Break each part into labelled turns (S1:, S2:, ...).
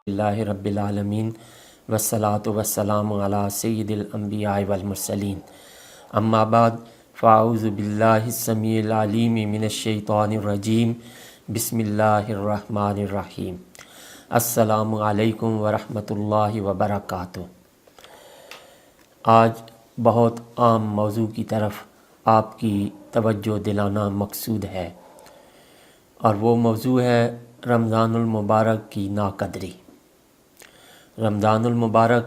S1: اللہ رب العالمین والصلاة والسلام علی سید الانبیاء والمرسلین اما بعد فاعوذ باللہ السمیع العلیم من الشیطان الرجیم بسم اللہ الرحمن الرحیم السلام علیکم ورحمۃ اللہ وبرکاتہ۔ آج بہت عام موضوع کی طرف آپ کی توجہ دلانا مقصود ہے، اور وہ موضوع ہے رمضان المبارک کی ناقدری۔ رمضان المبارک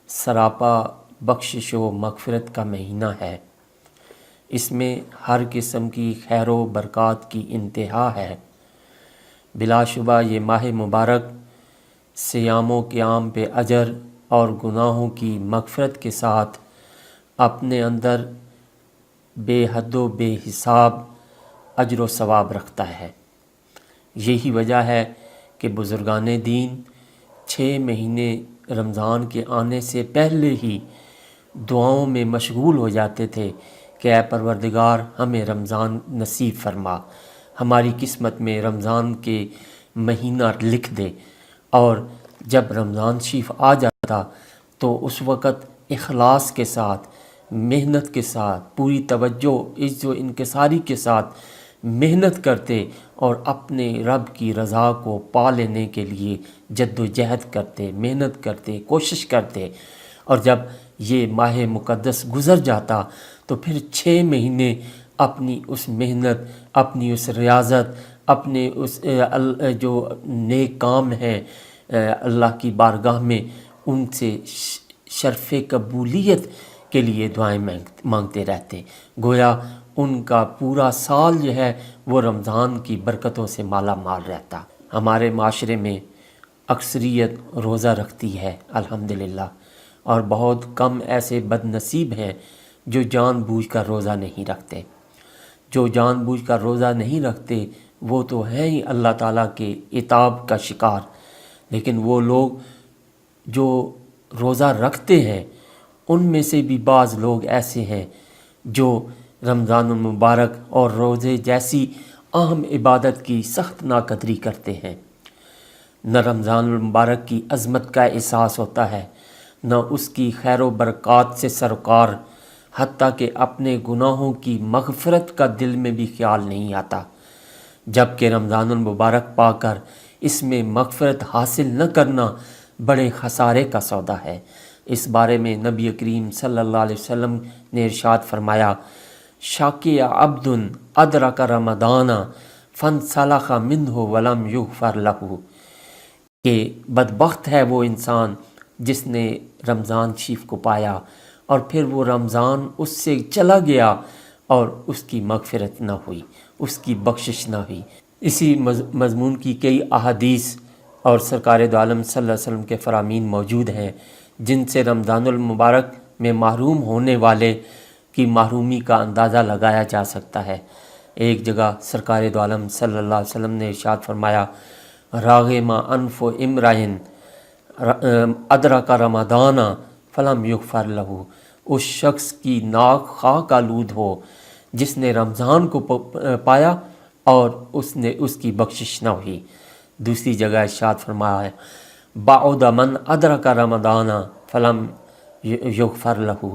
S1: سراپا بخشش و مغفرت کا مہینہ ہے۔ اس میں ہر قسم کی خیر و برکات کی انتہا ہے۔ بلا شبہ یہ ماہ مبارک صیام و قیام پہ اجر اور گناہوں کی مغفرت کے ساتھ اپنے اندر بے حد و بے حساب اجر و ثواب رکھتا ہے۔ یہی وجہ ہے کہ بزرگان دین 6 مہینے رمضان کے آنے سے پہلے ہی دعاؤں میں مشغول ہو جاتے تھے کہ اے پروردگار ہمیں رمضان نصیب فرما، ہماری قسمت میں رمضان کے مہینہ لکھ دے۔ اور جب رمضان شریف آ جاتا تو اس وقت اخلاص کے ساتھ، محنت کے ساتھ، پوری توجہ عز و انکساری کے ساتھ محنت کرتے اور اپنے رب کی رضا کو پا لینے کے لیے جد و جہد کرتے، محنت کرتے، کوشش کرتے۔ اور جب یہ ماہ مقدس گزر جاتا تو پھر 6 مہینے اپنی اس محنت، اپنی اس ریاضت، اپنے اس جو نیک کام ہیں اللہ کی بارگاہ میں، ان سے شرف قبولیت کے لیے دعائیں مانگتے رہتے۔ گویا ان کا پورا سال جو ہے وہ رمضان کی برکتوں سے مالا مال رہتا۔ ہمارے معاشرے میں اکثریت روزہ رکھتی ہے الحمدللہ، اور بہت کم ایسے بد نصیب ہیں جو جان بوجھ کر روزہ نہیں رکھتے۔ جو جان بوجھ کر روزہ نہیں رکھتے وہ تو ہیں ہی اللہ تعالیٰ کے عتاب کا شکار، لیکن وہ لوگ جو روزہ رکھتے ہیں ان میں سے بھی بعض لوگ ایسے ہیں جو رمضان المبارک اور روزے جیسی اہم عبادت کی سخت ناقدری کرتے ہیں۔ نہ رمضان المبارک کی عظمت کا احساس ہوتا ہے، نہ اس کی خیر و برکات سے سرکار، حتیٰ کہ اپنے گناہوں کی مغفرت کا دل میں بھی خیال نہیں آتا۔ جبکہ رمضان المبارک پا کر اس میں مغفرت حاصل نہ کرنا بڑے خسارے کا سودا ہے۔ اس بارے میں نبی کریم صلی اللہ علیہ وسلم نے ارشاد فرمایا، شاکی عبد ادرک رمضان فانسلخ منہ ولم یغفر لہ، کہ بدبخت ہے وہ انسان جس نے رمضان شریف کو پایا اور پھر وہ رمضان اس سے چلا گیا اور اس کی مغفرت نہ ہوئی، اس کی بخشش نہ ہوئی۔ اسی مضمون کی کئی احادیث اور سرکار دو عالم صلی اللہ علیہ وسلم کے فرامین موجود ہیں جن سے رمضان المبارک میں محروم ہونے والے کی محرومی کا اندازہ لگایا جا سکتا ہے۔ ایک جگہ سرکار دو عالم صلی اللہ علیہ وسلم نے ارشاد فرمایا، راغم انف امرئن ادرک رمضان فلم یغفر لہ، اس شخص کی ناک خاک آلود ہو جس نے رمضان کو پایا اور اس کی بخشش نہ ہوئی۔ دوسری جگہ ارشاد فرمایا ہے، بعد من ادرک رمضان فلم یغفر لہ،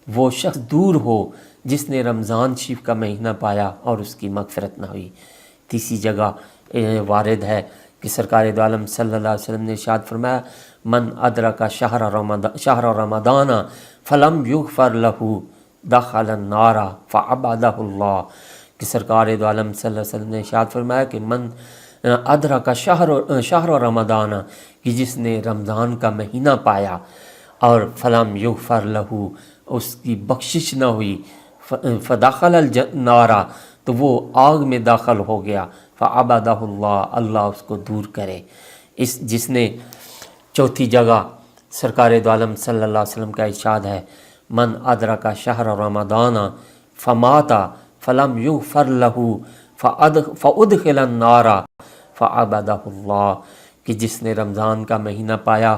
S1: وہ شخص دور ہو جس نے رمضان شریف کا مہینہ پایا اور اس کی مغفرت نہ ہوئی۔ تیسری جگہ وارد ہے کہ سرکار دو عالم صلی اللہ علیہ وسلم نے ارشاد فرمایا، من ادرک شہر رمضان فلم یغفر لہ دخل النار فابعدہ اللہ، کہ سرکار دو عالم صلی اللہ علیہ وسلم نے ارشاد فرمایا کہ من ادرک شہر رمضان، کہ جس نے رمضان کا مہینہ پایا اور فلم یغفر لہ، اس کی بخشش نہ ہوئی، فدخل النار، تو وہ آگ میں داخل ہو گیا، فابعدہ اللہ، اللہ اس کو دور کرے۔ جس نے چوتھی جگہ سرکار دو عالم صلی اللہ علیہ وسلم کا ارشاد ہے، من ادرک شہر رمضان فمات فلم یغفر لہ فادخل النار فعبدہ اللہ، کہ جس نے رمضان کا مہینہ پایا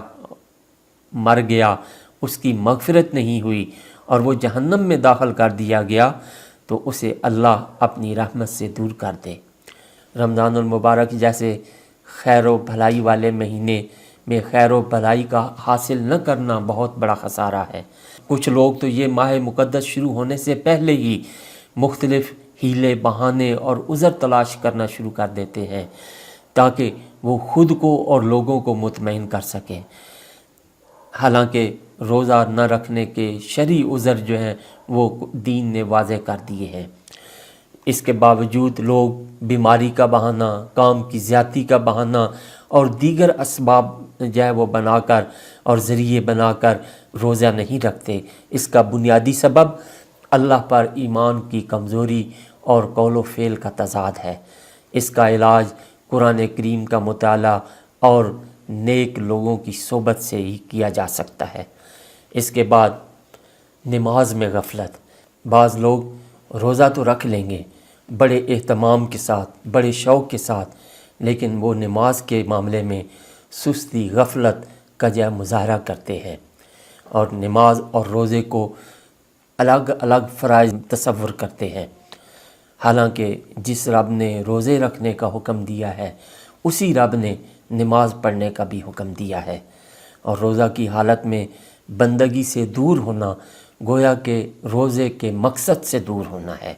S1: مر گیا، اس کی مغفرت نہیں ہوئی اور وہ جہنم میں داخل کر دیا گیا تو اسے اللہ اپنی رحمت سے دور کر دے۔ رمضان المبارک جیسے خیر و بھلائی والے مہینے میں خیر و بھلائی کا حاصل نہ کرنا بہت بڑا خسارہ ہے۔ کچھ لوگ تو یہ ماہ مقدس شروع ہونے سے پہلے ہی مختلف ہیلے بہانے اور عذر تلاش کرنا شروع کر دیتے ہیں تاکہ وہ خود کو اور لوگوں کو مطمئن کر سکیں، حالانکہ روزہ نہ رکھنے کے شرعی عذر جو ہیں وہ دین نے واضح کر دیے ہیں۔ اس کے باوجود لوگ بیماری کا بہانہ، کام کی زیادتی کا بہانہ اور دیگر اسباب جو ہے وہ بنا کر اور ذریعے بنا کر روزہ نہیں رکھتے۔ اس کا بنیادی سبب اللہ پر ایمان کی کمزوری اور قول و فعل کا تضاد ہے۔ اس کا علاج قرآن کریم کا مطالعہ اور نیک لوگوں کی صحبت سے ہی کیا جا سکتا ہے۔ اس کے بعد نماز میں غفلت۔ بعض لوگ روزہ تو رکھ لیں گے بڑے اہتمام کے ساتھ، بڑے شوق کے ساتھ، لیکن وہ نماز کے معاملے میں سستی، غفلت کا جو مظاہرہ کرتے ہیں اور نماز اور روزے کو الگ الگ فرائض تصور کرتے ہیں، حالانکہ جس رب نے روزے رکھنے کا حکم دیا ہے اسی رب نے نماز پڑھنے کا بھی حکم دیا ہے۔ اور روزہ کی حالت میں بندگی سے دور ہونا گویا کہ روزے کے مقصد سے دور ہونا ہے۔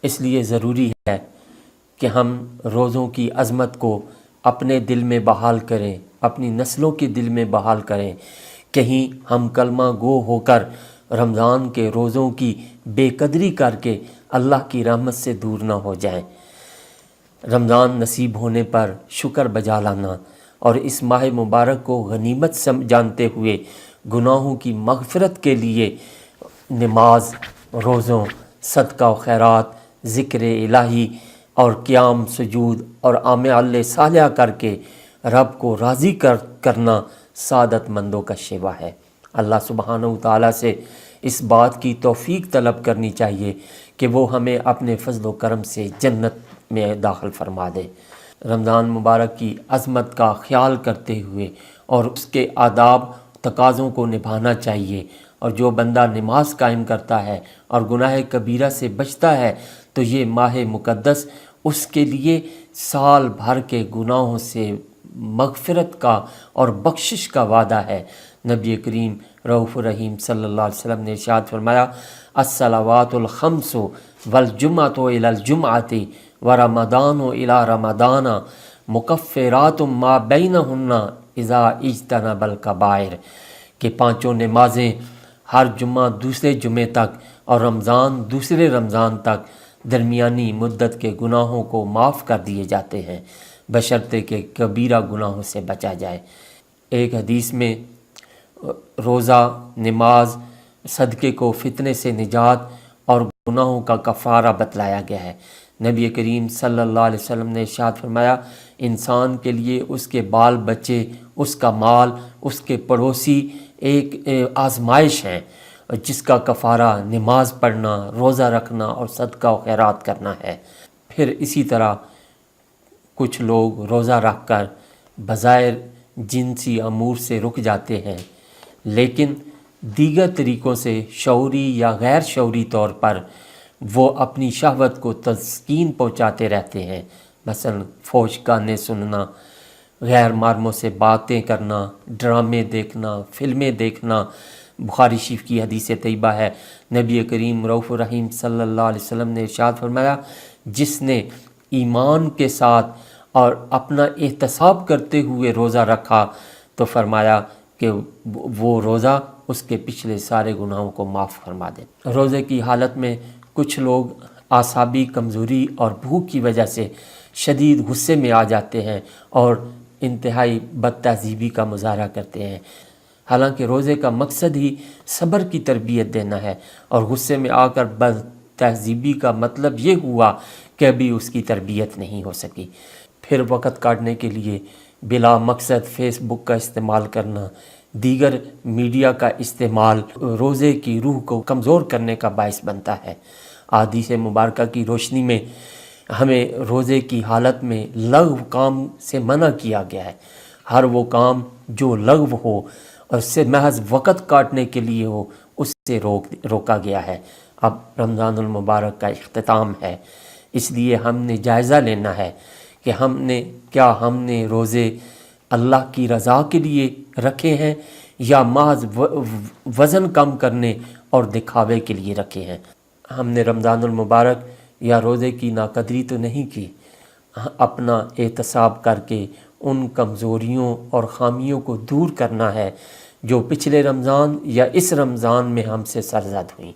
S1: اس لیے ضروری ہے کہ ہم روزوں کی عظمت کو اپنے دل میں بحال کریں، اپنی نسلوں کے دل میں بحال کریں، کہیں ہم کلمہ گو ہو کر رمضان کے روزوں کی بے قدری کر کے اللہ کی رحمت سے دور نہ ہو جائیں۔ رمضان نصیب ہونے پر شکر بجا لانا اور اس ماہ مبارک کو غنیمت جانتے ہوئے گناہوں کی مغفرت کے لیے نماز، روزوں، صدقہ و خیرات، ذکر الہی اور قیام، سجود اور اعمال صالحہ کر کے رب کو راضی کرنا سعادت مندوں کا شیوا ہے۔ اللہ سبحانہ و تعالیٰ سے اس بات کی توفیق طلب کرنی چاہیے کہ وہ ہمیں اپنے فضل و کرم سے جنت میں داخل فرما دے۔ رمضان مبارک کی عظمت کا خیال کرتے ہوئے اور اس کے آداب تقاضوں کو نبھانا چاہیے، اور جو بندہ نماز قائم کرتا ہے اور گناہ کبیرہ سے بچتا ہے تو یہ ماہ مقدس اس کے لیے سال بھر کے گناہوں سے مغفرت کا اور بخشش کا وعدہ ہے۔ نبی کریم رؤوف الرحیم صلی اللہ علیہ وسلم نے ارشاد فرمایا، الصلوات الخمس والجمعۃ الی الجمعۃ ورمضان الی رمضان مکفرات ما بینہن اذا اجتنب الکبائر، کہ پانچوں نمازیں ہر جمعہ دوسرے جمعے تک اور رمضان دوسرے رمضان تک درمیانی مدت کے گناہوں کو معاف کر دیے جاتے ہیں بشرطے کہ کبیرہ گناہوں سے بچا جائے۔ ایک حدیث میں روزہ، نماز، صدقے کو فتنے سے نجات اور گناہوں کا کفارہ بتلایا گیا ہے۔ نبی کریم صلی اللہ علیہ وسلم نے ارشاد فرمایا، انسان کے لیے اس کے بال بچے، اس کا مال، اس کے پڑوسی ایک آزمائش ہیں جس کا کفارہ نماز پڑھنا، روزہ رکھنا اور صدقہ و خیرات کرنا ہے۔ پھر اسی طرح کچھ لوگ روزہ رکھ کر بظاہر جنسی امور سے رک جاتے ہیں، لیکن دیگر طریقوں سے شعوری یا غیر شعوری طور پر وہ اپنی شہوت کو تسکین پہنچاتے رہتے ہیں، مثلا فحش گانے سننا، غیر محرموں سے باتیں کرنا، ڈرامے دیکھنا، فلمیں دیکھنا۔ بخاری شریف کی حدیث طیبہ ہے، نبی کریم رؤوف الرحیم صلی اللہ علیہ وسلم نے ارشاد فرمایا، جس نے ایمان کے ساتھ اور اپنا احتساب کرتے ہوئے روزہ رکھا تو فرمایا کہ وہ روزہ اس کے پچھلے سارے گناہوں کو معاف فرما دے۔ روزے کی حالت میں کچھ لوگ اعصابی کمزوری اور بھوک کی وجہ سے شدید غصے میں آ جاتے ہیں اور انتہائی بد تہذیبی کا مظاہرہ کرتے ہیں، حالانکہ روزے کا مقصد ہی صبر کی تربیت دینا ہے، اور غصے میں آ کر بد تہذیبی کا مطلب یہ ہوا کہ ابھی اس کی تربیت نہیں ہو سکی۔ پھر وقت کاٹنے کے لیے بلا مقصد فیس بک کا استعمال کرنا دیگر میڈیا کا استعمال روزے کی روح کو کمزور کرنے کا باعث بنتا ہے۔ احادیث مبارکہ کی روشنی میں ہمیں روزے کی حالت میں لغو کام سے منع کیا گیا ہے۔ ہر وہ کام جو لغو ہو اور اس سے محض وقت کاٹنے کے لیے ہو، اس سے روکا گیا ہے۔ اب رمضان المبارک کا اختتام ہے، اس لیے ہم نے جائزہ لینا ہے کہ ہم نے روزے اللہ کی رضا کے لیے رکھے ہیں یا محض وزن کم کرنے اور دکھاوے کے لیے رکھے ہیں۔ ہم نے رمضان المبارک یا روزے کی ناقدری تو نہیں کی، اپنا احتساب کر کے ان کمزوریوں اور خامیوں کو دور کرنا ہے جو پچھلے رمضان یا اس رمضان میں ہم سے سرزد ہوئیں،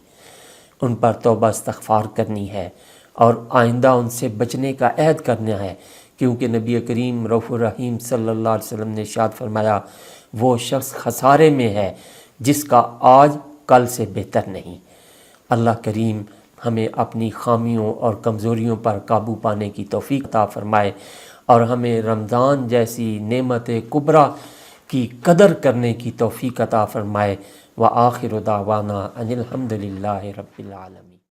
S1: ان پر توبہ استغفار کرنی ہے اور آئندہ ان سے بچنے کا عہد کرنا ہے، کیونکہ نبی کریم رؤوف الرحیم صلی اللہ علیہ وسلم نے ارشاد فرمایا، وہ شخص خسارے میں ہے جس کا آج کل سے بہتر نہیں۔ اللہ کریم ہمیں اپنی خامیوں اور کمزوریوں پر قابو پانے کی توفیق عطا فرمائے اور ہمیں رمضان جیسی نعمت کبریٰ کی قدر کرنے کی توفیق عطا فرمائے۔ وآخر دعوانا ان الحمد للہ رب العالمین۔